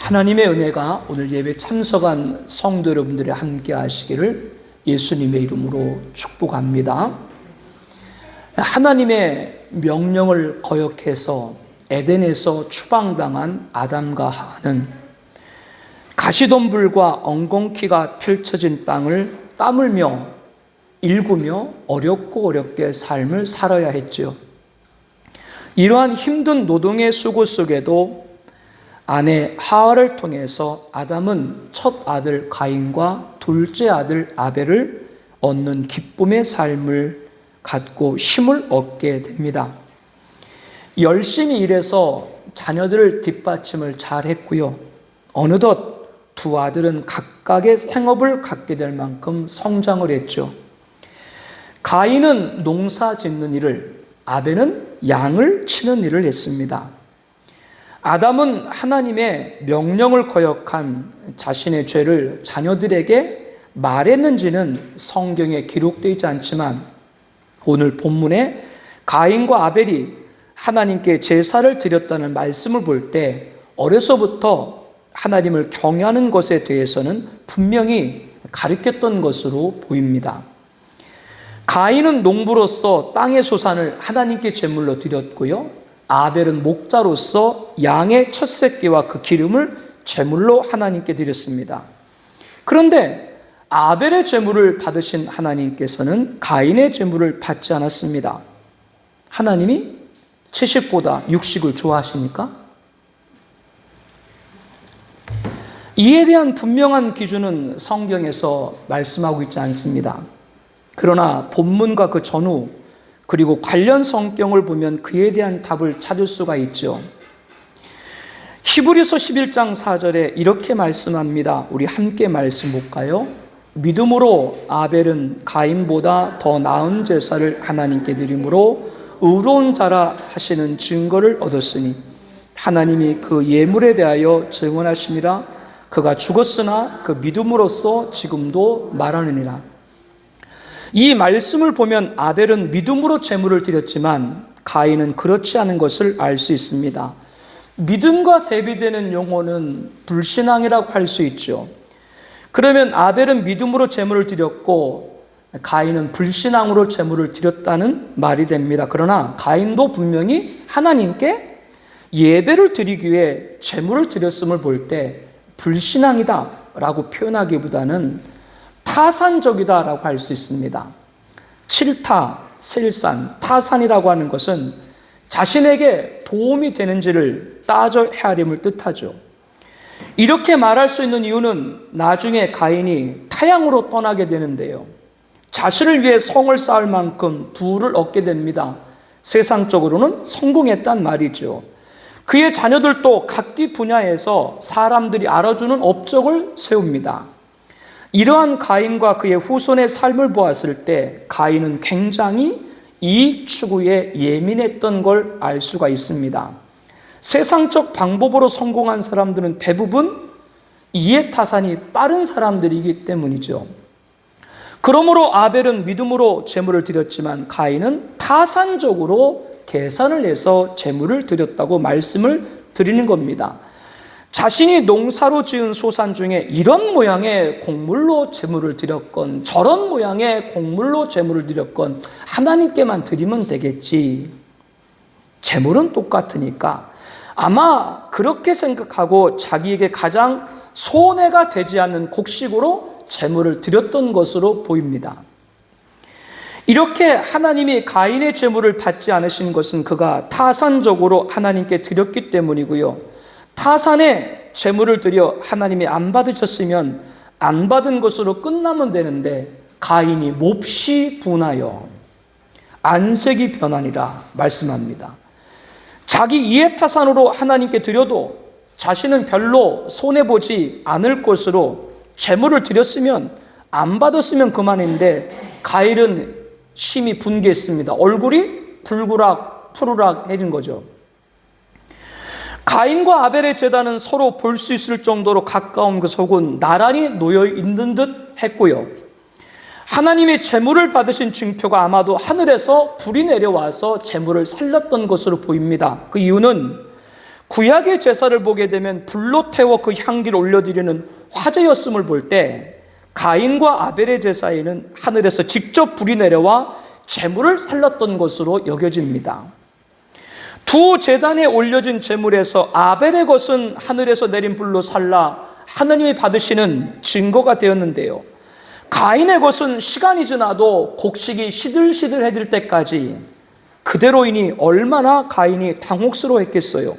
하나님의 은혜가 오늘 예배 참석한 성도 여러분들이 함께 하시기를 예수님의 이름으로 축복합니다. 하나님의 명령을 거역해서 에덴에서 추방당한 아담과 하와는 가시덤불과 엉겅퀴가 펼쳐진 땅을 땀 흘며 일구며 어렵게 삶을 살아야 했죠. 이러한 힘든 노동의 수고 속에도 아내 하와를 통해서 아담은 첫 아들 가인과 둘째 아들 아벨을 얻는 기쁨의 삶을 갖고 힘을 얻게 됩니다. 열심히 일해서 자녀들을 뒷받침을 잘 했고요. 어느덧 두 아들은 각각의 생업을 갖게 될 만큼 성장을 했죠. 가인은 농사 짓는 일을, 아벨은 양을 치는 일을 했습니다. 아담은 하나님의 명령을 거역한 자신의 죄를 자녀들에게 말했는지는 성경에 기록되어 있지 않지만 오늘 본문에 가인과 아벨이 하나님께 제사를 드렸다는 말씀을 볼 때 어려서부터 하나님을 경외하는 것에 대해서는 분명히 가르쳤던 것으로 보입니다. 가인은 농부로서 땅의 소산을 하나님께 제물로 드렸고요. 아벨은 목자로서 양의 첫 새끼와 그 기름을 제물로 하나님께 드렸습니다. 그런데 아벨의 제물을 받으신 하나님께서는 가인의 제물을 받지 않았습니다. 하나님이 채식보다 육식을 좋아하십니까? 이에 대한 분명한 기준은 성경에서 말씀하고 있지 않습니다. 그러나 본문과 그 전후 그리고 관련 성경을 보면 그에 대한 답을 찾을 수가 있죠. 히브리서 11장 4절에 이렇게 말씀합니다. 우리 함께 말씀 볼까요? 믿음으로 아벨은 가인보다 더 나은 제사를 하나님께 드림으로 의로운 자라 하시는 증거를 얻었으니 하나님이 그 예물에 대하여 증언하심이라. 그가 죽었으나 그 믿음으로써 지금도 말하느니라. 이 말씀을 보면 아벨은 믿음으로 제물을 드렸지만 가인은 그렇지 않은 것을 알 수 있습니다. 믿음과 대비되는 용어는 불신앙이라고 할 수 있죠. 그러면 아벨은 믿음으로 제물을 드렸고 가인은 불신앙으로 제물을 드렸다는 말이 됩니다. 그러나 가인도 분명히 하나님께 예배를 드리기 위해 제물을 드렸음을 볼 때 불신앙이다 라고 표현하기보다는 타산적이다라고 할 수 있습니다. 칠타, 셀산, 타산이라고 하는 것은 자신에게 도움이 되는지를 따져 헤아림을 뜻하죠. 이렇게 말할 수 있는 이유는 나중에 가인이 타향으로 떠나게 되는데요. 자신을 위해 성을 쌓을 만큼 부를 얻게 됩니다. 세상적으로는 성공했단 말이죠. 그의 자녀들도 각기 분야에서 사람들이 알아주는 업적을 세웁니다. 이러한 가인과 그의 후손의 삶을 보았을 때 가인은 굉장히 이익 추구에 예민했던 걸 알 수가 있습니다. 세상적 방법으로 성공한 사람들은 대부분 이해타산이 빠른 사람들이기 때문이죠. 그러므로 아벨은 믿음으로 제물을 드렸지만 가인은 타산적으로 계산을 해서 제물을 드렸다고 말씀을 드리는 겁니다. 자신이 농사로 지은 소산 중에 이런 모양의 곡물로 제물을 드렸건 저런 모양의 곡물로 제물을 드렸건 하나님께만 드리면 되겠지. 제물은 똑같으니까 아마 그렇게 생각하고 자기에게 가장 손해가 되지 않는 곡식으로 제물을 드렸던 것으로 보입니다. 이렇게 하나님이 가인의 제물을 받지 않으신 것은 그가 타산적으로 하나님께 드렸기 때문이고요. 타산에 제물을 드려 하나님이 안 받으셨으면 안 받은 것으로 끝나면 되는데 가인이 몹시 분하여 안색이 변하니라 말씀합니다. 자기 이해타산으로 하나님께 드려도 자신은 별로 손해보지 않을 것으로 제물을 드렸으면 안 받았으면 그만인데 가인은 심히 분개했습니다. 얼굴이 붉으락 푸르락해진 거죠. 가인과 아벨의 제단은 서로 볼 수 있을 정도로 가까운 그 속은 나란히 놓여 있는 듯 했고요. 하나님의 제물을 받으신 증표가 아마도 하늘에서 불이 내려와서 제물을 살렸던 것으로 보입니다. 그 이유는 구약의 제사를 보게 되면 불로 태워 그 향기를 올려드리는 화제였음을 볼 때 가인과 아벨의 제사에는 하늘에서 직접 불이 내려와 제물을 살랐던 것으로 여겨집니다. 두 제단에 올려진 제물에서 아벨의 것은 하늘에서 내린 불로 살라 하느님이 받으시는 증거가 되었는데요, 가인의 것은 시간이 지나도 곡식이 시들시들해질 때까지 그대로이니 얼마나 가인이 당혹스러워했겠어요.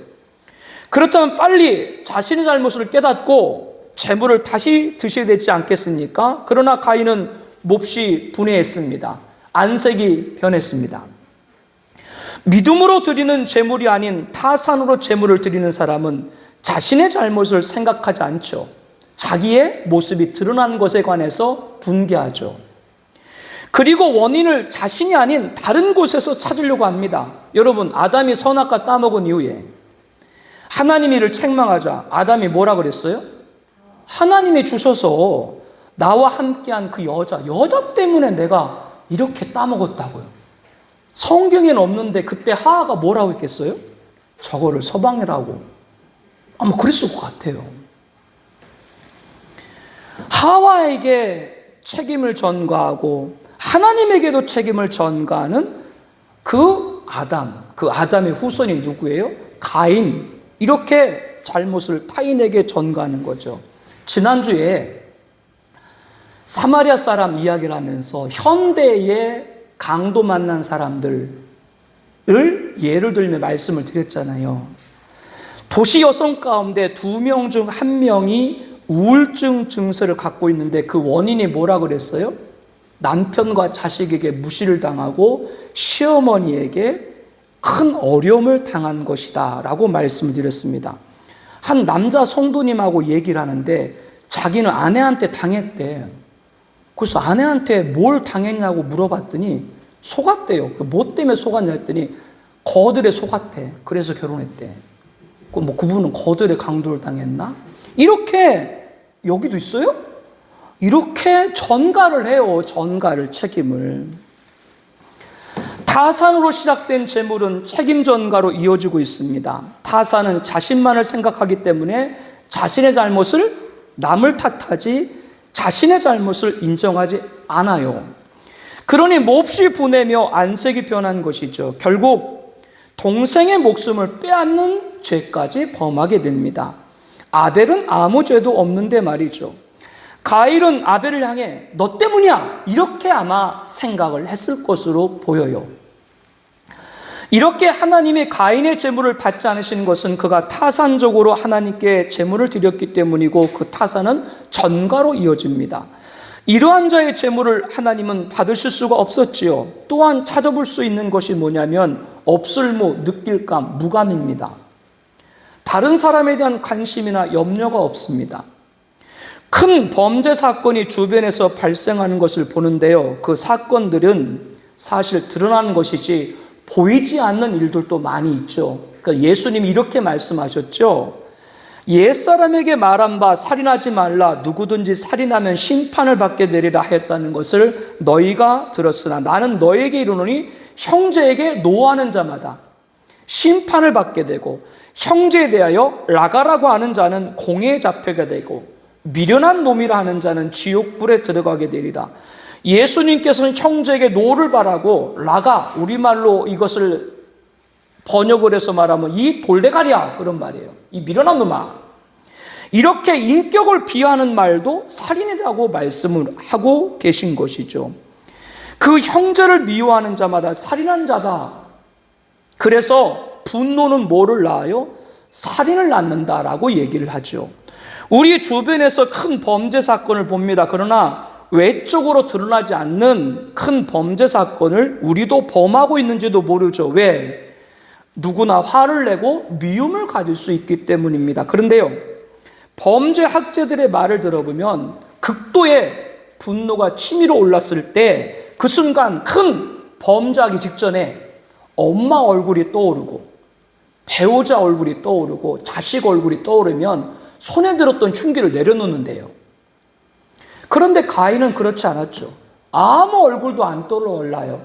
그렇다면 빨리 자신의 잘못을 깨닫고 제물을 다시 드셔야 되지 않겠습니까? 그러나 가인은 몹시 분해했습니다. 안색이 변했습니다. 믿음으로 드리는 제물이 아닌 타산으로 제물을 드리는 사람은 자신의 잘못을 생각하지 않죠. 자기의 모습이 드러난 것에 관해서 분개하죠. 그리고 원인을 자신이 아닌 다른 곳에서 찾으려고 합니다. 여러분, 아담이 선악과 따먹은 이후에 하나님이 이를 책망하자 아담이 뭐라 그랬어요? 하나님이 주셔서 나와 함께한 그 여자 때문에 내가 이렇게 따먹었다고요. 성경에는 없는데 그때 하하가 뭐라고 했겠어요? 저거를 서방이라고. 아마 그랬을 것 같아요. 하와에게 책임을 전가하고 하나님에게도 책임을 전가하는 그 아담의 후손이 누구예요? 가인. 이렇게 잘못을 타인에게 전가하는 거죠. 지난주에 사마리아 사람 이야기를 하면서 현대의 강도 만난 사람들을 예를 들며 말씀을 드렸잖아요. 도시 여성 가운데 2명 중 1명이 우울증 증세를 갖고 있는데 그 원인이 뭐라 그랬어요? 남편과 자식에게 무시를 당하고 시어머니에게 큰 어려움을 당한 것이다 라고 말씀을 드렸습니다. 한 남자 성도님하고 얘기를 하는데 자기는 아내한테 당했대. 그래서 아내한테 뭘 당했냐고 물어봤더니 속았대요. 뭐 때문에 속았냐 했더니 거들에 속았대. 그래서 결혼했대. 그분은 거들의 강도를 당했나? 이렇게 여기도 있어요? 이렇게 전가를 해요. 책임을. 타산으로 시작된 재물은 책임 전가로 이어지고 있습니다. 타산은 자신만을 생각하기 때문에 자신의 잘못을 남을 탓하지 자신의 잘못을 인정하지 않아요. 그러니 몹시 분해며 안색이 변한 것이죠. 결국 동생의 목숨을 빼앗는 죄까지 범하게 됩니다. 아벨은 아무 죄도 없는데 말이죠. 가인은 아벨을 향해 너 때문이야 이렇게 아마 생각을 했을 것으로 보여요. 이렇게 하나님이 가인의 제물을 받지 않으신 것은 그가 타산적으로 하나님께 제물을 드렸기 때문이고 그 타산은 전가로 이어집니다. 이러한 자의 제물을 하나님은 받으실 수가 없었지요. 또한 찾아볼 수 있는 것이 뭐냐면 없을모, 느낄감, 무감입니다. 다른 사람에 대한 관심이나 염려가 없습니다. 큰 범죄 사건이 주변에서 발생하는 것을 보는데요. 그 사건들은 사실 드러나는 것이지 보이지 않는 일들도 많이 있죠. 그러니까 예수님이 이렇게 말씀하셨죠. 옛사람에게 말한 바 살인하지 말라. 누구든지 살인하면 심판을 받게 되리라 하였다는 것을 너희가 들었으나 나는 너에게 이르노니 형제에게 노하는 자마다 심판을 받게 되고 형제에 대하여 라가라고 하는 자는 공회에 잡혀게 되고 미련한 놈이라 하는 자는 지옥불에 들어가게 되리라. 예수님께서는 형제에게 노를 바라고 라가, 우리말로 이것을 번역을 해서 말하면 이 돌대가리야 그런 말이에요. 이 미련한 놈아. 이렇게 인격을 비하하는 말도 살인이라고 말씀을 하고 계신 것이죠. 그 형제를 미워하는 자마다 살인한 자다. 그래서 분노는 뭐를 낳아요? 살인을 낳는다라고 얘기를 하죠. 우리 주변에서 큰 범죄 사건을 봅니다. 그러나 외적으로 드러나지 않는 큰 범죄 사건을 우리도 범하고 있는지도 모르죠. 왜? 누구나 화를 내고 미움을 가질 수 있기 때문입니다. 그런데요, 범죄 학자들의 말을 들어보면 극도의 분노가 치밀어 올랐을 때 그 순간 큰 범죄하기 직전에 엄마 얼굴이 떠오르고 배우자 얼굴이 떠오르고 자식 얼굴이 떠오르면 손에 들었던 흉기를 내려놓는데요. 그런데 가인은 그렇지 않았죠. 아무 얼굴도 안 떠올라요.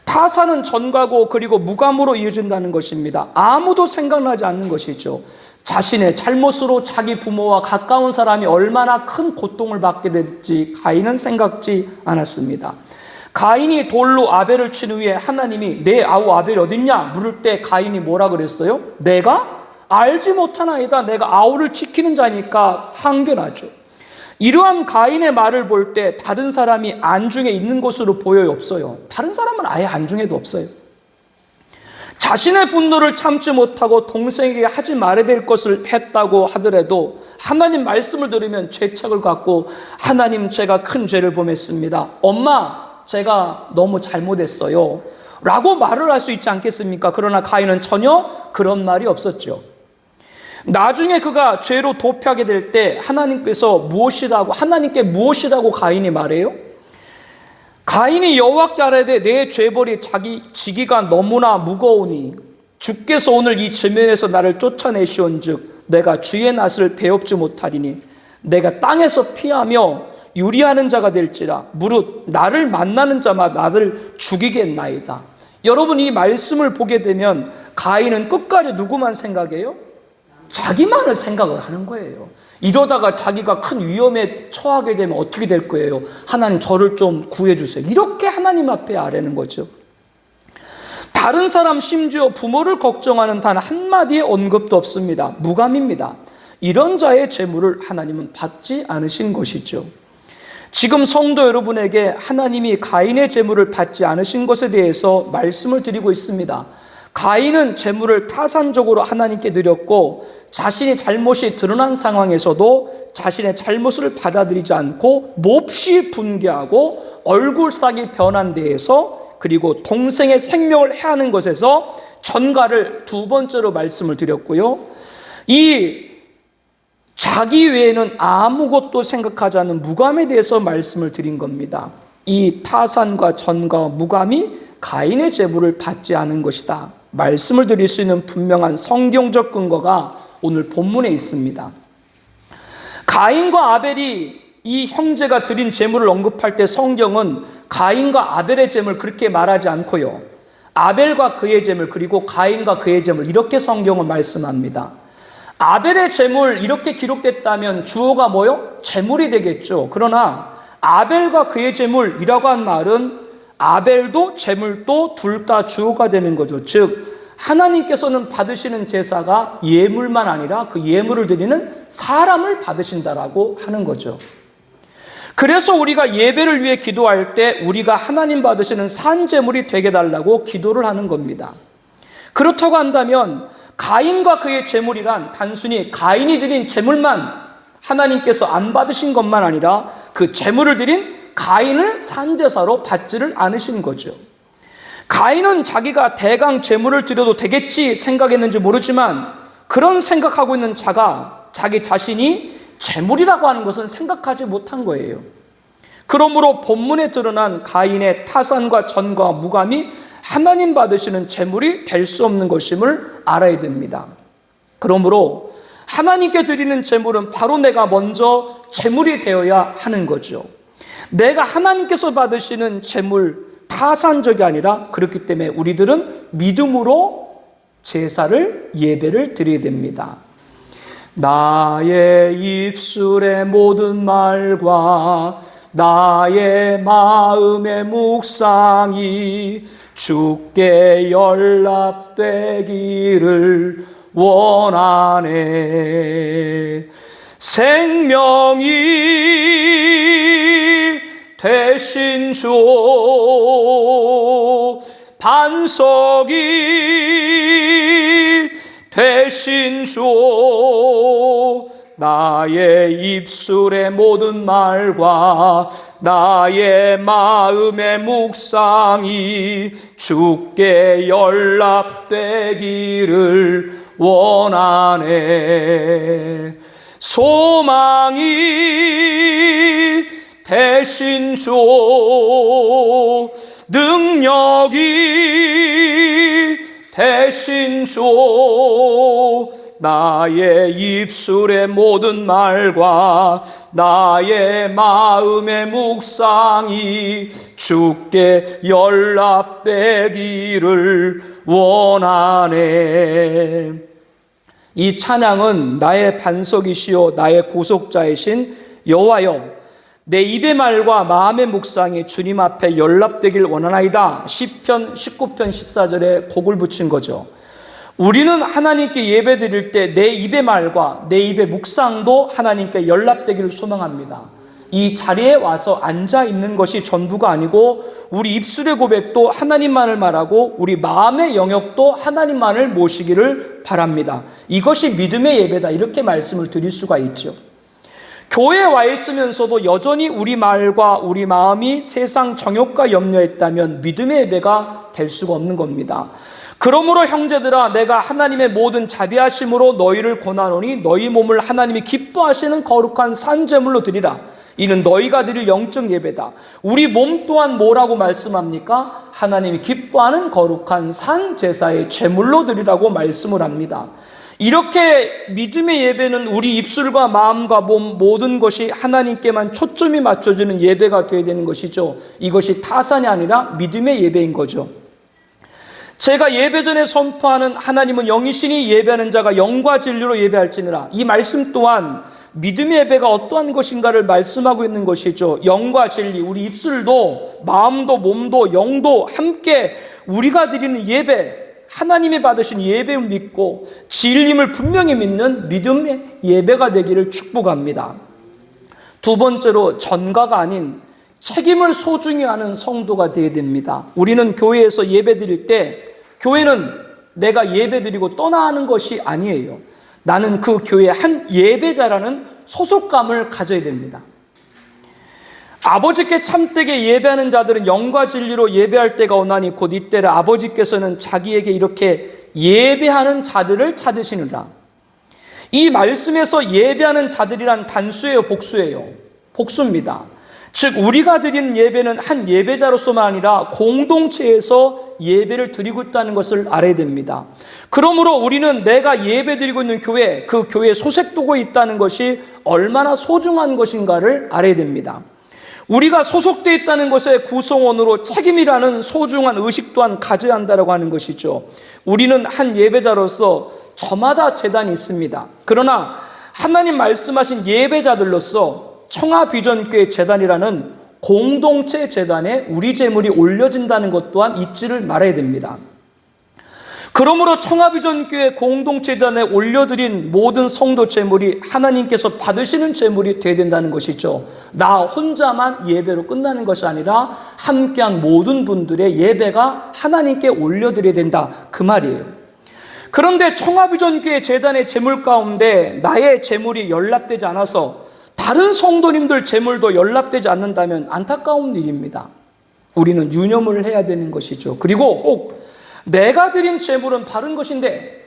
타산은 전가고 그리고 무감으로 이어진다는 것입니다. 아무도 생각나지 않는 것이죠. 자신의 잘못으로 자기 부모와 가까운 사람이 얼마나 큰 고통을 받게 될지 가인은 생각지 않았습니다. 가인이 돌로 아벨을 친 후에 하나님이 내 아우 아벨이 어딨냐 물을 때 가인이 뭐라 그랬어요? 내가 알지 못하나이다. 내가 아우를 지키는 자니까 항변하죠. 이러한 가인의 말을 볼 때 다른 사람이 안중에 있는 것으로 보여요? 없어요? 다른 사람은 아예 안중에도 없어요. 자신의 분노를 참지 못하고 동생에게 하지 말아야 될 것을 했다고 하더라도 하나님 말씀을 들으면 죄책을 갖고 하나님 제가 큰 죄를 범했습니다. 엄마 제가 너무 잘못했어요 라고 말을 할 수 있지 않겠습니까? 그러나 가인은 전혀 그런 말이 없었죠. 나중에 그가 죄로 도피하게 될 때 하나님께 무엇이라고 가인이 말해요? 가인이 여호와께 아뢰되 내 죄벌이 지기가 너무나 무거우니 주께서 오늘 이 지면에서 나를 쫓아내시온즉 내가 주의 낯을 배웁지 못하리니 내가 땅에서 피하며 유리하는 자가 될지라 무릇 나를 만나는 자마다 나를 죽이겠나이다. 여러분 이 말씀을 보게 되면 가인은 끝까지 누구만 생각해요? 자기만을 생각을 하는 거예요. 이러다가 자기가 큰 위험에 처하게 되면 어떻게 될 거예요? 하나님 저를 좀 구해주세요. 이렇게 하나님 앞에 아뢰는 거죠. 다른 사람 심지어 부모를 걱정하는 단 한마디의 언급도 없습니다. 무감입니다. 이런 자의 재물을 하나님은 받지 않으신 것이죠. 지금 성도 여러분에게 하나님이 가인의 재물을 받지 않으신 것에 대해서 말씀을 드리고 있습니다. 가인은 재물을 타산적으로 하나님께 드렸고 자신의 잘못이 드러난 상황에서도 자신의 잘못을 받아들이지 않고 몹시 분개하고 얼굴색이 변한 데에서 그리고 동생의 생명을 해하는 것에서 전가를 두 번째로 말씀을 드렸고요. 이 자기 외에는 아무것도 생각하지 않는 무감에 대해서 말씀을 드린 겁니다. 이 타산과 전가와 무감이 가인의 재물을 받지 않은 것이다. 말씀을 드릴 수 있는 분명한 성경적 근거가 오늘 본문에 있습니다. 가인과 아벨이 이 형제가 드린 재물을 언급할 때 성경은 가인과 아벨의 재물 그렇게 말하지 않고요. 아벨과 그의 재물 그리고 가인과 그의 재물 이렇게 성경은 말씀합니다. 아벨의 재물 이렇게 기록됐다면 주어가 뭐요? 재물이 되겠죠. 그러나 아벨과 그의 재물이라고 한 말은 아벨도 재물도 둘 다 주어가 되는 거죠. 즉 하나님께서는 받으시는 제사가 예물만 아니라 그 예물을 드리는 사람을 받으신다라고 하는 거죠. 그래서 우리가 예배를 위해 기도할 때 우리가 하나님 받으시는 산제물이 되게 달라고 기도를 하는 겁니다. 그렇다고 한다면 가인과 그의 제물이란 단순히 가인이 드린 제물만 하나님께서 안 받으신 것만 아니라 그 제물을 드린 가인을 산제사로 받지를 않으신 거죠. 가인은 자기가 대강 제물을 드려도 되겠지 생각했는지 모르지만 그런 생각하고 있는 자가 자기 자신이 제물이라고 하는 것은 생각하지 못한 거예요. 그러므로 본문에 드러난 가인의 타산과 전과 무감이 하나님 받으시는 제물이 될 수 없는 것임을 알아야 됩니다. 그러므로 하나님께 드리는 제물은 바로 내가 먼저 제물이 되어야 하는 거죠. 내가 하나님께서 받으시는 제물 타산적이 아니라 그렇기 때문에 우리들은 믿음으로 제사를 예배를 드려야 됩니다. 나의 입술의 모든 말과 나의 마음의 묵상이 주께 연락되기를 원하네. 생명이 되신 주 반석이 되신 주 나의 입술의 모든 말과 나의 마음의 묵상이 주께 연락되기를 원하네. 소망이 되신 주 능력이 되신 주 나의 입술의 모든 말과 나의 마음의 묵상이 주께 연락되기를 원하네. 이 찬양은 나의 반석이시요 나의 구속자이신 여호와여, 내 입의 말과 마음의 묵상이 주님 앞에 연락되길 원하나이다. 시편 19편 14절에 곡을 붙인 거죠. 우리는 하나님께 예배 드릴 때 내 입의 말과 내 입의 묵상도 하나님께 연락되기를 소망합니다. 이 자리에 와서 앉아 있는 것이 전부가 아니고 우리 입술의 고백도 하나님만을 말하고 우리 마음의 영역도 하나님만을 모시기를 바랍니다. 이것이 믿음의 예배다, 이렇게 말씀을 드릴 수가 있죠. 교회에 와 있으면서도 여전히 우리 말과 우리 마음이 세상 정욕과 염려했다면 믿음의 예배가 될 수가 없는 겁니다. 그러므로 형제들아, 내가 하나님의 모든 자비하심으로 너희를 권하노니 너희 몸을 하나님이 기뻐하시는 거룩한 산제물로 드리라. 이는 너희가 드릴 영적 예배다. 우리 몸 또한 뭐라고 말씀합니까? 하나님이 기뻐하는 거룩한 산 제사의 제물로 드리라고 말씀을 합니다. 이렇게 믿음의 예배는 우리 입술과 마음과 몸 모든 것이 하나님께만 초점이 맞춰지는 예배가 되어야 되는 것이죠. 이것이 타산이 아니라 믿음의 예배인 거죠. 제가 예배 전에 선포하는 하나님은 영이시니 예배하는 자가 영과 진리로 예배할지니라, 이 말씀 또한 믿음의 예배가 어떠한 것인가를 말씀하고 있는 것이죠. 영과 진리, 우리 입술도 마음도 몸도 영도 함께 우리가 드리는 예배, 하나님이 받으신 예배를 믿고 진리임을 분명히 믿는 믿음의 예배가 되기를 축복합니다. 두 번째로 전가가 아닌 책임을 소중히 하는 성도가 되어야 됩니다. 우리는 교회에서 예배 드릴 때 교회는 내가 예배 드리고 떠나는 것이 아니에요. 나는 그 교회의 한 예배자라는 소속감을 가져야 됩니다. 아버지께 참되게 예배하는 자들은 영과 진리로 예배할 때가 오나니 곧 이때를 아버지께서는 자기에게 이렇게 예배하는 자들을 찾으시느라. 이 말씀에서 예배하는 자들이란 단수예요, 복수예요? 복수입니다. 즉 우리가 드리는 예배는 한 예배자로서만 아니라 공동체에서 예배를 드리고 있다는 것을 알아야 됩니다. 그러므로 우리는 내가 예배 드리고 있는 교회, 그 교회에 소속되고 있다는 것이 얼마나 소중한 것인가를 알아야 됩니다. 우리가 소속되어 있다는 것의 구성원으로 책임이라는 소중한 의식 또한 가져야 한다고 하는 것이죠. 우리는 한 예배자로서 저마다 제단이 있습니다. 그러나 하나님 말씀하신 예배자들로서 청하비전교회 제단이라는 공동체 제단에 우리 제물이 올려진다는 것 또한 잊지를 말아야 됩니다. 그러므로 청하비전교회 공동체 제단에 올려드린 모든 성도 제물이 하나님께서 받으시는 제물이 되어야 된다는 것이죠. 나 혼자만 예배로 끝나는 것이 아니라 함께한 모든 분들의 예배가 하나님께 올려드려야 된다, 그 말이에요. 그런데 청하비전교회 제단의 제물 가운데 나의 제물이 연락되지 않아서 다른 성도님들 제물도 연락되지 않는다면 안타까운 일입니다. 우리는 유념을 해야 되는 것이죠. 그리고 혹 내가 드린 제물은 바른 것인데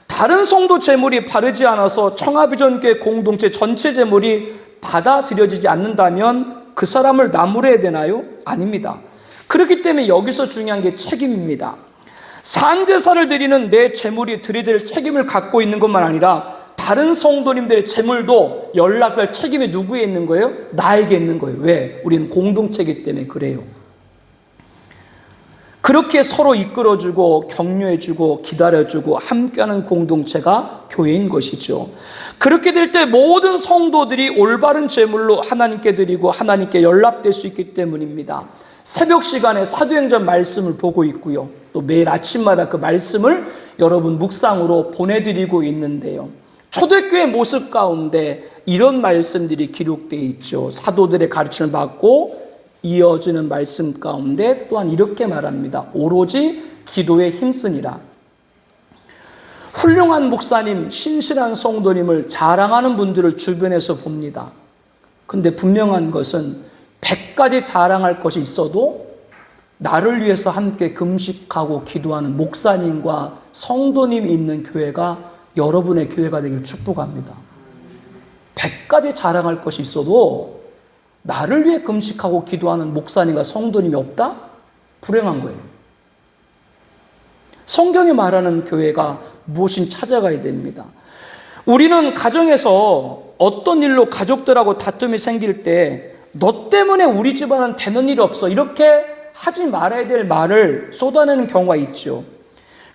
다른 성도 제물이 바르지 않아서 청하비전교회 공동체 전체 제물이 받아들여지지 않는다면 그 사람을 나무래야 되나요? 아닙니다. 그렇기 때문에 여기서 중요한 게 책임입니다. 산제사를 드리는 내 제물이 드려야 책임을 갖고 있는 것만 아니라 다른 성도님들의 제물도 연락할 책임이 누구에 있는 거예요? 나에게 있는 거예요. 왜? 우리는 공동체이기 때문에 그래요. 그렇게 서로 이끌어주고 격려해주고 기다려주고 함께하는 공동체가 교회인 것이죠. 그렇게 될 때 모든 성도들이 올바른 제물로 하나님께 드리고 하나님께 연락될 수 있기 때문입니다. 새벽 시간에 사도행전 말씀을 보고 있고요. 또 매일 아침마다 그 말씀을 여러분 묵상으로 보내드리고 있는데요. 초대교회 모습 가운데 이런 말씀들이 기록되어 있죠. 사도들의 가르침을 받고 이어지는 말씀 가운데 또한 이렇게 말합니다. 오로지 기도에 힘쓰니라. 훌륭한 목사님, 신실한 성도님을 자랑하는 분들을 주변에서 봅니다. 근데 분명한 것은 100가지 자랑할 것이 있어도 나를 위해서 함께 금식하고 기도하는 목사님과 성도님이 있는 교회가 여러분의 교회가 되길 축복합니다. 100가지 자랑할 것이 있어도 나를 위해 금식하고 기도하는 목사님과 성도님이 없다? 불행한 거예요. 성경이 말하는 교회가 무엇인 찾아가야 됩니다. 우리는 가정에서 어떤 일로 가족들하고 다툼이 생길 때 너 때문에 우리 집안은 되는 일이 없어, 이렇게 하지 말아야 될 말을 쏟아내는 경우가 있죠.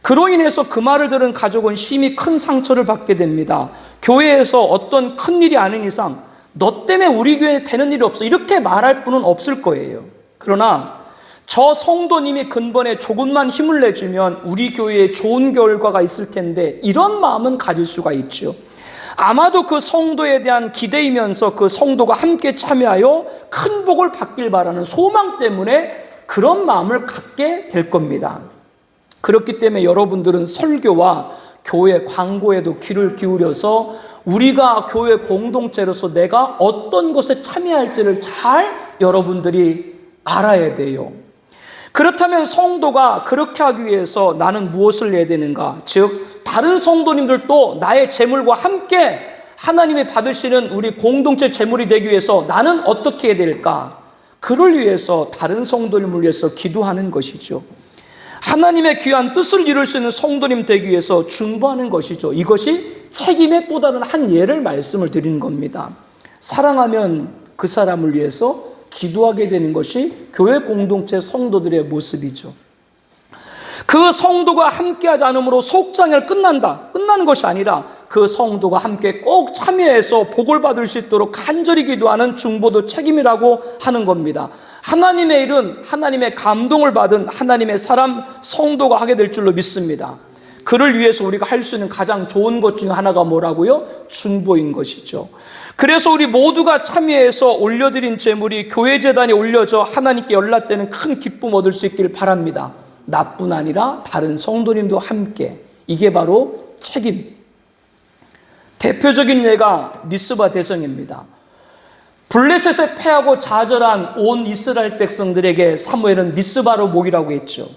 그로 인해서 그 말을 들은 가족은 심히 큰 상처를 받게 됩니다. 교회에서 어떤 큰 일이 아닌 이상 너 때문에 우리 교회에 되는 일이 없어, 이렇게 말할 분은 없을 거예요. 그러나 저 성도님이 근본에 조금만 힘을 내주면 우리 교회에 좋은 결과가 있을 텐데, 이런 마음은 가질 수가 있죠. 아마도 그 성도에 대한 기대이면서 그 성도가 함께 참여하여 큰 복을 받길 바라는 소망 때문에 그런 마음을 갖게 될 겁니다. 그렇기 때문에 여러분들은 설교와 교회 광고에도 귀를 기울여서 우리가 교회 공동체로서 내가 어떤 것에 참여할지를 잘 여러분들이 알아야 돼요. 그렇다면 성도가 그렇게 하기 위해서 나는 무엇을 해야 되는가? 즉 다른 성도님들도 나의 재물과 함께 하나님이 받으시는 우리 공동체 재물이 되기 위해서 나는 어떻게 해야 될까? 그를 위해서, 다른 성도님을 위해서 기도하는 것이죠. 하나님의 귀한 뜻을 이룰 수 있는 성도님 되기 위해서 중보하는 것이죠. 이것이 책임의 또 다른 한 예를 말씀을 드리는 겁니다. 사랑하면 그 사람을 위해서 기도하게 되는 것이 교회 공동체 성도들의 모습이죠. 그 성도가 함께하지 않으므로 속장을 끝나는 것이 아니라 그 성도가 함께 꼭 참여해서 복을 받을 수 있도록 간절히 기도하는 중보도 책임이라고 하는 겁니다. 하나님의 일은 하나님의 감동을 받은 하나님의 사람 성도가 하게 될 줄로 믿습니다. 그를 위해서 우리가 할 수 있는 가장 좋은 것 중에 하나가 뭐라고요? 중보인 것이죠. 그래서 우리 모두가 참여해서 올려드린 재물이 교회 재단에 올려져 하나님께 연락되는 큰 기쁨 얻을 수 있기를 바랍니다. 나뿐 아니라 다른 성도님도 함께. 이게 바로 책임. 대표적인 예가 미스바 대성입니다. 블레셋에 패하고 좌절한 온 이스라엘 백성들에게 사무엘은 미스바로 모이라고 했죠.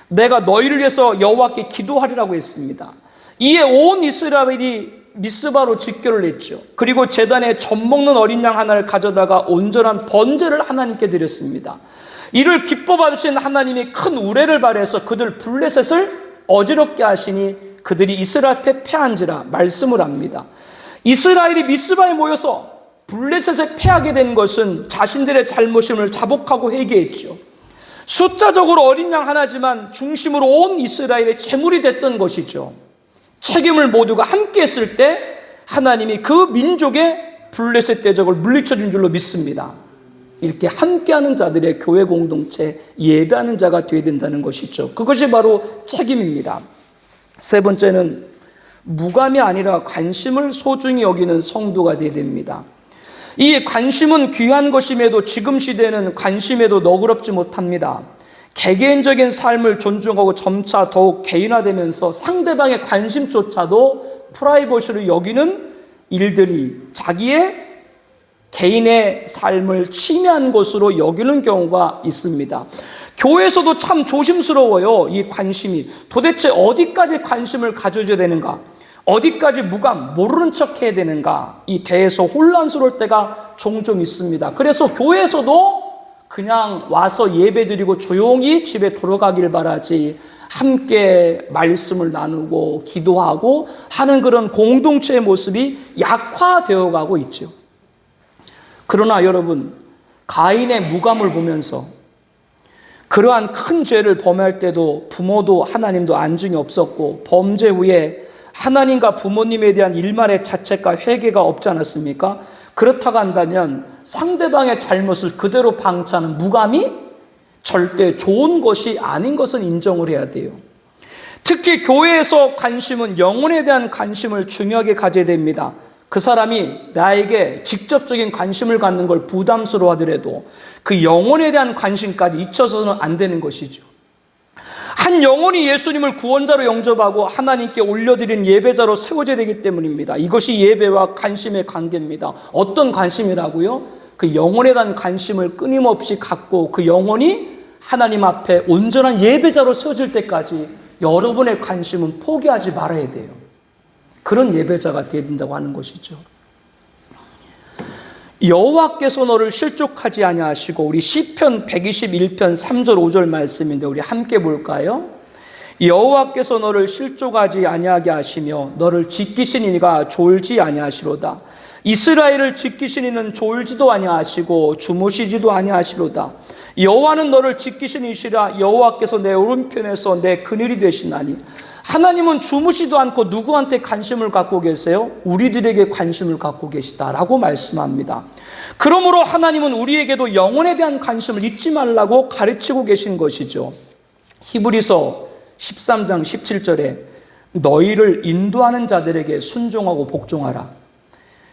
내가 너희를 위해서 여호와께 기도하리라고 했습니다. 이에 온 이스라엘이 미스바로 직결을 했죠. 그리고 제단에 젖먹는 어린 양 하나를 가져다가 온전한 번제를 하나님께 드렸습니다. 이를 기뻐 받으신 하나님이 큰 우레를 발해서 그들 블레셋을 어지럽게 하시니 그들이 이스라엘 앞에 패한지라 말씀을 합니다. 이스라엘이 미스바에 모여서 블레셋에 패하게 된 것은 자신들의 잘못임을 자복하고 회개했죠. 숫자적으로 어린 양 하나지만 중심으로 온 이스라엘의 재물이 됐던 것이죠. 책임을 모두가 함께 했을 때 하나님이 그 민족의 블레셋 대적을 물리쳐 준 줄로 믿습니다. 이렇게 함께하는 자들의 교회 공동체, 예배하는 자가 되어야 된다는 것이죠. 그것이 바로 책임입니다. 세 번째는 무감이 아니라 관심을 소중히 여기는 성도가 되어야 됩니다. 이 관심은 귀한 것임에도 지금 시대에는 관심에도 너그럽지 못합니다. 개개인적인 삶을 존중하고 점차 더욱 개인화되면서 상대방의 관심조차도 프라이버시로 여기는 일들이 자기의 개인의 삶을 침해한 것으로 여기는 경우가 있습니다. 교회에서도 참 조심스러워요. 이 관심이 도대체 어디까지 관심을 가져줘야 되는가, 어디까지 무감, 모르는 척 해야 되는가, 이 대해서 혼란스러울 때가 종종 있습니다. 그래서 교회에서도 그냥 와서 예배드리고 조용히 집에 돌아가길 바라지, 함께 말씀을 나누고 기도하고 하는 그런 공동체의 모습이 약화되어 가고 있죠. 그러나 여러분, 가인의 무감을 보면서 그러한 큰 죄를 범할 때도 부모도 하나님도 안중이 없었고, 범죄 후에 하나님과 부모님에 대한 일말의 자책과 회개가 없지 않았습니까? 그렇다고 한다면 상대방의 잘못을 그대로 방치하는 무감이 절대 좋은 것이 아닌 것은 인정을 해야 돼요. 특히 교회에서 관심은 영혼에 대한 관심을 중요하게 가져야 됩니다. 그 사람이 나에게 직접적인 관심을 갖는 걸 부담스러워하더라도 그 영혼에 대한 관심까지 잊혀서는 안 되는 것이죠. 한 영혼이 예수님을 구원자로 영접하고 하나님께 올려드린 예배자로 세워져야 되기 때문입니다. 이것이 예배와 관심의 관계입니다. 어떤 관심이라고요? 그 영혼에 대한 관심을 끊임없이 갖고 그 영혼이 하나님 앞에 온전한 예배자로 세워질 때까지 여러분의 관심은 포기하지 말아야 돼요. 그런 예배자가 되어야 된다고 하는 것이죠. 여호와께서 너를 실족하지 아니하시고, 우리 시편 121편 3절 5절 말씀인데 우리 함께 볼까요? 여호와께서 너를 실족하지 아니하게 하시며 너를 지키신 이가 졸지 아니하시로다. 이스라엘을 지키신 이는 졸지도 아니하시고 주무시지도 아니하시로다. 여호와는 너를 지키신 이시라. 여호와께서 내 오른편에서 내 그늘이 되시나니. 하나님은 주무시도 않고 누구한테 관심을 갖고 계세요? 우리들에게 관심을 갖고 계시다라고 말씀합니다. 그러므로 하나님은 우리에게도 영혼에 대한 관심을 잊지 말라고 가르치고 계신 것이죠. 히브리서 13장 17절에 너희를 인도하는 자들에게 순종하고 복종하라.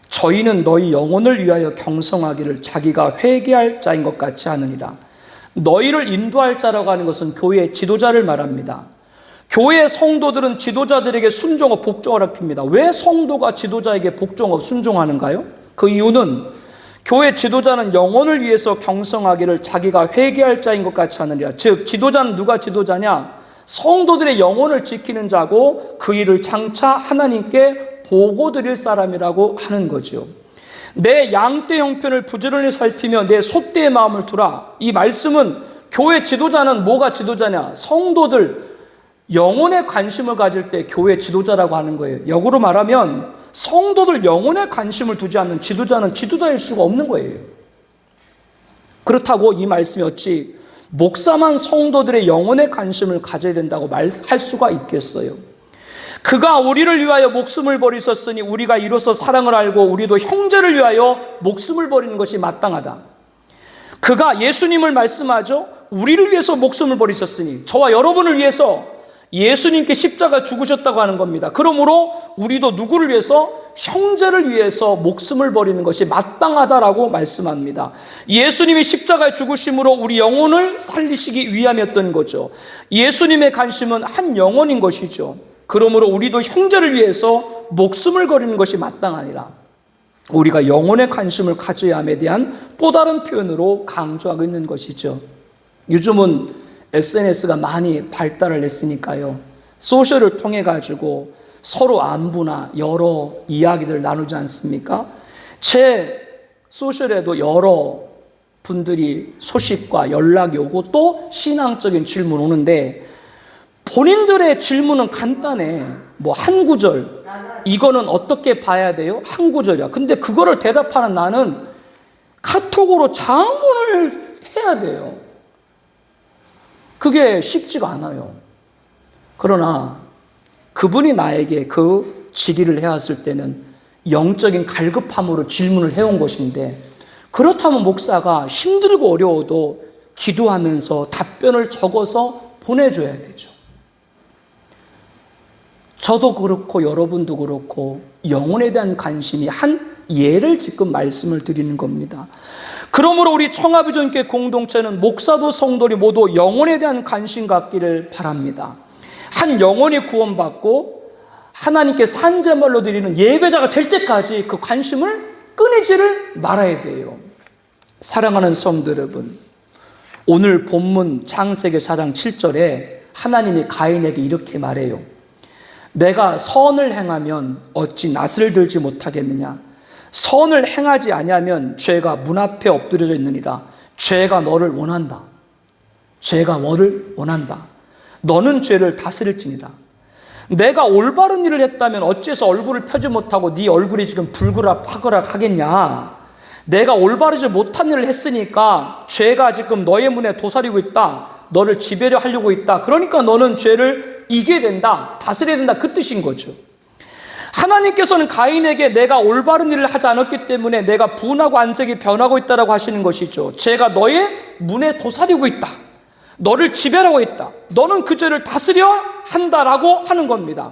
저희는 너희 영혼을 위하여 경성하기를 자기가 회개할 자인 것 같이 하느니라. 너희를 인도할 자라고 하는 것은 교회의 지도자를 말합니다. 교회의 성도들은 지도자들에게 순종하고 복종하라 핍니다. 왜 성도가 지도자에게 복종하고 순종하는가요? 그 이유는 교회 지도자는 영혼을 위해서 경성하기를 자기가 회개할 자인 것 같이 하느니라. 즉 지도자는 누가 지도자냐? 성도들의 영혼을 지키는 자고 그 일을 장차 하나님께 보고 드릴 사람이라고 하는 거죠. 내 양떼 형편을 부지런히 살피며 내 소떼의 마음을 두라. 이 말씀은 교회 지도자는 뭐가 지도자냐? 성도들 영혼에 관심을 가질 때 교회 지도자라고 하는 거예요. 역으로 말하면 성도들 영혼에 관심을 두지 않는 지도자는 지도자일 수가 없는 거예요. 그렇다고 이 말씀이 어찌 목사만 성도들의 영혼에 관심을 가져야 된다고 말할 수가 있겠어요? 그가 우리를 위하여 목숨을 버리셨으니 우리가 이로써 사랑을 알고 우리도 형제를 위하여 목숨을 버리는 것이 마땅하다. 그가 예수님을 말씀하죠. 우리를 위해서 목숨을 버리셨으니 저와 여러분을 위해서 예수님께 십자가 죽으셨다고 하는 겁니다. 그러므로 우리도 누구를 위해서? 형제를 위해서 목숨을 버리는 것이 마땅하다라고 말씀합니다. 예수님이 십자가에 죽으심으로 우리 영혼을 살리시기 위함이었던 거죠. 예수님의 관심은 한 영혼인 것이죠. 그러므로 우리도 형제를 위해서 목숨을 버리는 것이 마땅하니라. 우리가 영혼의 관심을 가져야 함에 대한 또 다른 표현으로 강조하고 있는 것이죠. 요즘은 SNS가 많이 발달을 했으니까요. 소셜을 통해 가지고 서로 안부나 여러 이야기들 나누지 않습니까? 제 소셜에도 여러 분들이 소식과 연락이 오고 또 신앙적인 질문 오는데 본인들의 질문은 간단해. 뭐 한 구절, 이거는 어떻게 봐야 돼요? 한 구절이야. 근데 그거를 대답하는 나는 카톡으로 장문을 해야 돼요. 그게 쉽지가 않아요. 그러나 그분이 나에게 그 질의를 해왔을 때는 영적인 갈급함으로 질문을 해온 것인데, 그렇다면 목사가 힘들고 어려워도 기도하면서 답변을 적어서 보내줘야 되죠. 저도 그렇고 여러분도 그렇고 영혼에 대한 관심이 한 예를 지금 말씀을 드리는 겁니다. 그러므로 우리 청아비전교회 공동체는 목사도 성도리 모두 영혼에 대한 관심 갖기를 바랍니다. 한 영혼이 구원받고 하나님께 산제물로 드리는 예배자가 될 때까지 그 관심을 끊이지를 말아야 돼요. 사랑하는 성도 여러분, 오늘 본문 창세기 4장 7절에 하나님이 가인에게 이렇게 말해요. 내가 선을 행하면 어찌 낫을 들지 못하겠느냐? 선을 행하지 아니하면 죄가 문 앞에 엎드려져 있느니라. 죄가 너를 원한다. 죄가 너를 원한다. 너는 죄를 다스릴지니라. 내가 올바른 일을 했다면 어째서 얼굴을 펴지 못하고 네 얼굴이 지금 붉으락파거락 하겠냐? 내가 올바르지 못한 일을 했으니까 죄가 지금 너의 문에 도사리고 있다. 너를 지배려 하려고 있다. 그러니까 너는 죄를 이겨야 된다. 다스려야 된다. 그 뜻인 거죠. 하나님께서는 가인에게 내가 올바른 일을 하지 않았기 때문에 내가 분하고 안색이 변하고 있다라고 하시는 것이죠. 죄가 너의 문에 도사리고 있다. 너를 지배하고 있다. 너는 그 죄를 다스려야 한다라고 하는 겁니다.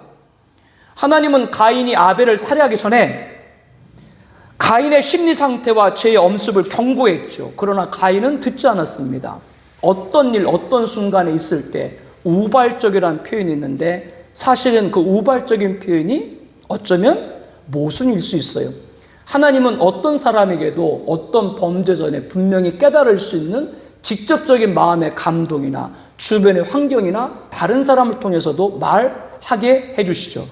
하나님은 가인이 아벨을 살해하기 전에 가인의 심리 상태와 죄의 엄습을 경고했죠. 그러나 가인은 듣지 않았습니다. 어떤 일, 어떤 순간에 있을 때 우발적이라는 표현이 있는데 사실은 그 우발적인 표현이 어쩌면 모순일 수 있어요. 하나님은 어떤 사람에게도 어떤 범죄 전에 분명히 깨달을 수 있는 직접적인 마음의 감동이나 주변의 환경이나 다른 사람을 통해서도 말하게 해주시죠.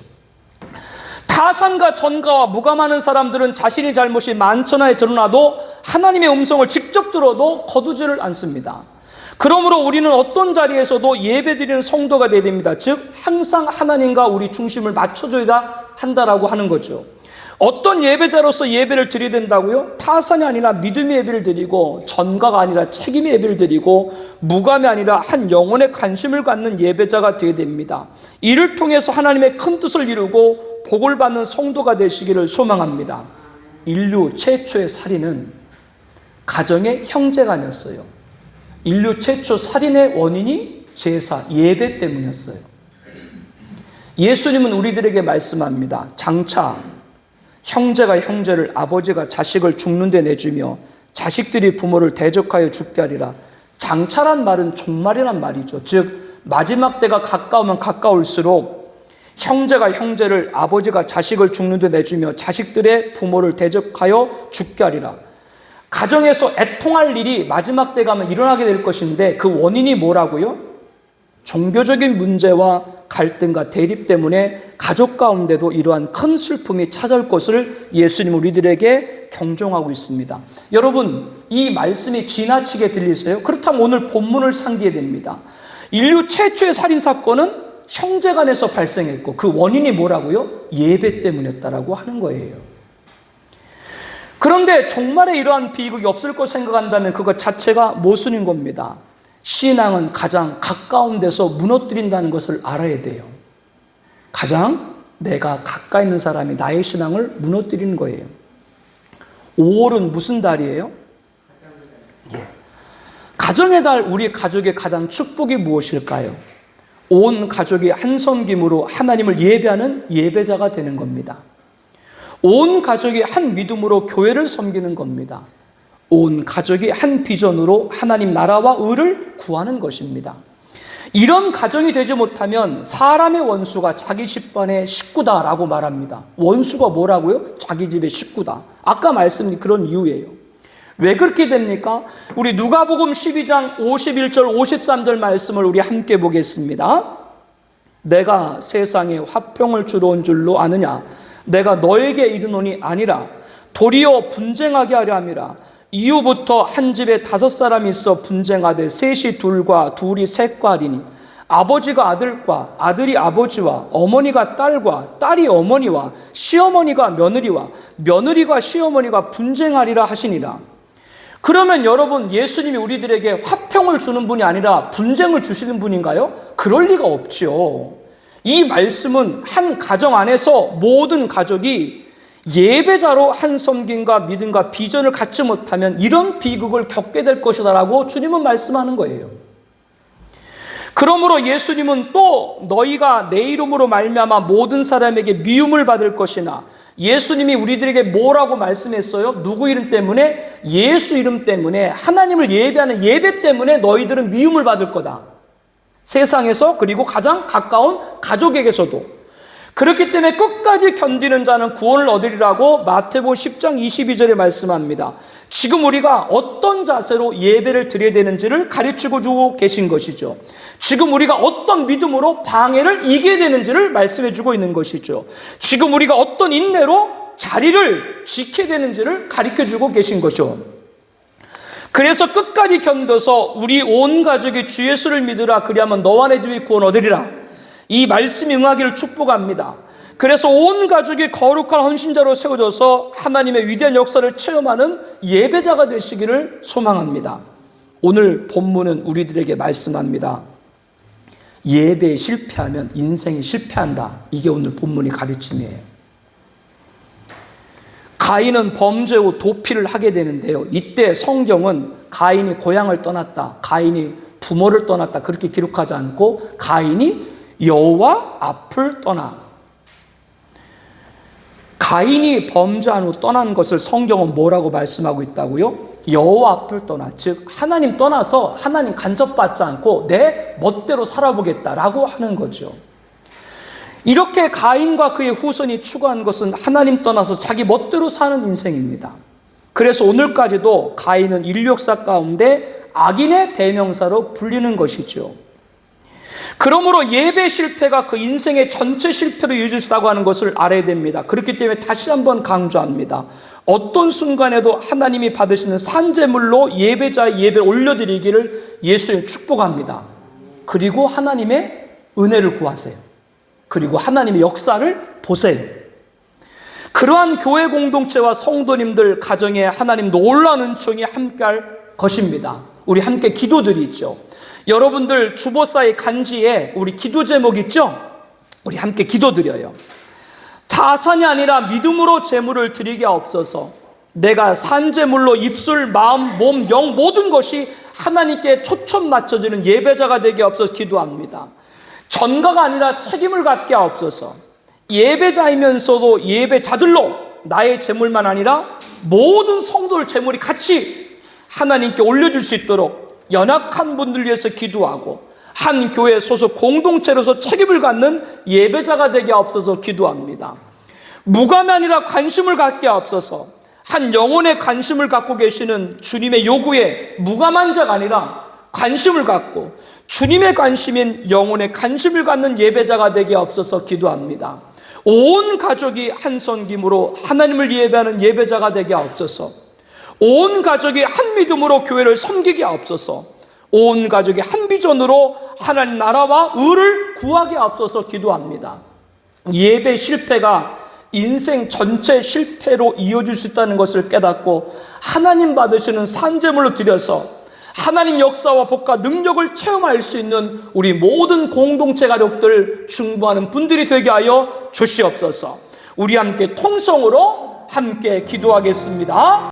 타산과 전가와 무감하는 사람들은 자신의 잘못이 만천하에 드러나도 하나님의 음성을 직접 들어도 거두지를 않습니다. 그러므로 우리는 어떤 자리에서도 예배드리는 성도가 되어야 됩니다. 즉 항상 하나님과 우리 중심을 맞춰줘야 한다라고 하는 거죠. 어떤 예배자로서 예배를 드려야 된다고요? 타산이 아니라 믿음의 예배를 드리고, 전가가 아니라 책임의 예배를 드리고, 무감이 아니라 한 영혼의 관심을 갖는 예배자가 되어야 됩니다. 이를 통해서 하나님의 큰 뜻을 이루고 복을 받는 성도가 되시기를 소망합니다. 인류 최초의 살인은 가정의 형제간이었어요. 인류 최초 살인의 원인이 제사, 예배 때문이었어요. 예수님은 우리들에게 말씀합니다. 장차 형제가 형제를, 아버지가 자식을 죽는 데 내주며 자식들이 부모를 대적하여 죽게 하리라. 장차란 말은 종말이란 말이죠. 즉 마지막 때가 가까우면 가까울수록 형제가 형제를, 아버지가 자식을 죽는 데 내주며 자식들의 부모를 대적하여 죽게 하리라. 가정에서 애통할 일이 마지막 때 가면 일어나게 될 것인데, 그 원인이 뭐라고요? 종교적인 문제와 갈등과 대립 때문에 가족 가운데도 이러한 큰 슬픔이 찾아올 것을 예수님은 우리들에게 경종하고 있습니다. 여러분, 이 말씀이 지나치게 들리세요? 그렇다면 오늘 본문을 상기해야 됩니다. 인류 최초의 살인사건은 형제간에서 발생했고, 그 원인이 뭐라고요? 예배 때문이었다라고 하는 거예요. 그런데 종말에 이러한 비극이 없을 것 생각한다면 그것 자체가 모순인 겁니다. 신앙은 가장 가까운 데서 무너뜨린다는 것을 알아야 돼요. 가장 내가 가까이 있는 사람이 나의 신앙을 무너뜨리는 거예요. 5월은 무슨 달이에요? 가정의 달, 우리 가족의 가장 축복이 무엇일까요? 온 가족이 한 섬김으로 하나님을 예배하는 예배자가 되는 겁니다. 온 가족이 한 믿음으로 교회를 섬기는 겁니다. 온 가족이 한 비전으로 하나님 나라와 의를 구하는 것입니다. 이런 가정이 되지 못하면 사람의 원수가 자기 집안의 식구다라고 말합니다. 원수가 뭐라고요? 자기 집의 식구다. 아까 말씀드린 그런 이유예요. 왜 그렇게 됩니까? 우리 누가복음 12장 51절 53절 말씀을 우리 함께 보겠습니다. 내가 세상에 화평을 주러 온 줄로 아느냐? 내가 너에게 이르노니 아니라 도리어 분쟁하게 하려 함이라. 이후부터 한 집에 5사람이 있어 분쟁하되 셋이 둘과 둘이 셋과 하리니 아버지가 아들과 아들이 아버지와 어머니가 딸과 딸이 어머니와 시어머니가 며느리와 며느리가 시어머니가 분쟁하리라 하시니라. 그러면 여러분, 예수님이 우리들에게 화평을 주는 분이 아니라 분쟁을 주시는 분인가요? 그럴 리가 없죠. 이 말씀은 한 가정 안에서 모든 가족이 예배자로 한 섬김과 믿음과 비전을 갖지 못하면 이런 비극을 겪게 될 것이다 라고 주님은 말씀하는 거예요. 그러므로 예수님은 또 너희가 내 이름으로 말미암아 모든 사람에게 미움을 받을 것이나, 예수님이 우리들에게 뭐라고 말씀했어요? 누구 이름 때문에? 예수 이름 때문에, 하나님을 예배하는 예배 때문에 너희들은 미움을 받을 거다. 세상에서, 그리고 가장 가까운 가족에게서도. 그렇기 때문에 끝까지 견디는 자는 구원을 얻으리라고 마태복음 10장 22절에 말씀합니다. 지금 우리가 어떤 자세로 예배를 드려야 되는지를 가르치고 주고 계신 것이죠. 지금 우리가 어떤 믿음으로 방해를 이겨야 되는지를 말씀해 주고 있는 것이죠. 지금 우리가 어떤 인내로 자리를 지켜야 되는지를 가르쳐 주고 계신 거죠. 그래서 끝까지 견뎌서 우리 온 가족이 주 예수를 믿으라. 그리하면 너와 내 집이 구원 얻으리라. 이 말씀이 응하기를 축복합니다. 그래서 온 가족이 거룩한 헌신자로 세워져서 하나님의 위대한 역사를 체험하는 예배자가 되시기를 소망합니다. 오늘 본문은 우리들에게 말씀합니다. 예배에 실패하면 인생이 실패한다. 이게 오늘 본문의 가르침이에요. 가인은 범죄 후 도피를 하게 되는데요. 이때 성경은 가인이 고향을 떠났다, 가인이 부모를 떠났다 그렇게 기록하지 않고 가인이 여호와 앞을 떠나, 가인이 범죄한 후 떠난 것을 성경은 뭐라고 말씀하고 있다고요? 여호와 앞을 떠나, 즉 하나님 떠나서 하나님 간섭받지 않고 내 멋대로 살아보겠다라고 하는 거죠. 이렇게 가인과 그의 후손이 추구한 것은 하나님 떠나서 자기 멋대로 사는 인생입니다. 그래서 오늘까지도 가인은 인류 역사 가운데 악인의 대명사로 불리는 것이죠. 그러므로 예배 실패가 그 인생의 전체 실패로 이어질 수 있다고 하는 것을 알아야 됩니다. 그렇기 때문에 다시 한번 강조합니다. 어떤 순간에도 하나님이 받으시는 산제물로 예배자의 예배를 올려드리기를 예수님 축복합니다. 그리고 하나님의 은혜를 구하세요. 그리고 하나님의 역사를 보세요. 그러한 교회 공동체와 성도님들 가정에 하나님 놀라운 은총이 함께할 것입니다. 우리 함께 기도드리죠. 여러분들 주보사의 간지에 우리 기도 제목 있죠? 우리 함께 기도드려요. 타산이 아니라 믿음으로 제물을 드리게 하옵소서. 내가 산제물로 입술, 마음, 몸, 영 모든 것이 하나님께 초점 맞춰지는 예배자가 되게 하옵소서 기도합니다. 전가가 아니라 책임을 갖게 하옵소서. 예배자이면서도 예배자들로 나의 제물만 아니라 모든 성도들 제물이 같이 하나님께 올려줄 수 있도록 연약한 분들 위해서 기도하고 한 교회 소속 공동체로서 책임을 갖는 예배자가 되게 하옵소서 기도합니다. 무감이 아니라 관심을 갖게 하옵소서. 한 영혼의 관심을 갖고 계시는 주님의 요구에 무감한 자가 아니라 관심을 갖고 주님의 관심인 영혼의 관심을 갖는 예배자가 되게 하옵소서 기도합니다. 온 가족이 한 섬김으로 하나님을 예배하는 예배자가 되게 하옵소서. 온 가족이 한 믿음으로 교회를 섬기게 하옵소서. 온 가족이 한 비전으로 하나님 나라와 의를 구하게 하옵소서 기도합니다. 예배 실패가 인생 전체 실패로 이어질 수 있다는 것을 깨닫고 하나님 받으시는 산제물로 드려서 하나님 역사와 복과 능력을 체험할 수 있는 우리 모든 공동체 가족들 중보하는 분들이 되게 하여 주시옵소서. 우리 함께 통성으로 함께 기도하겠습니다.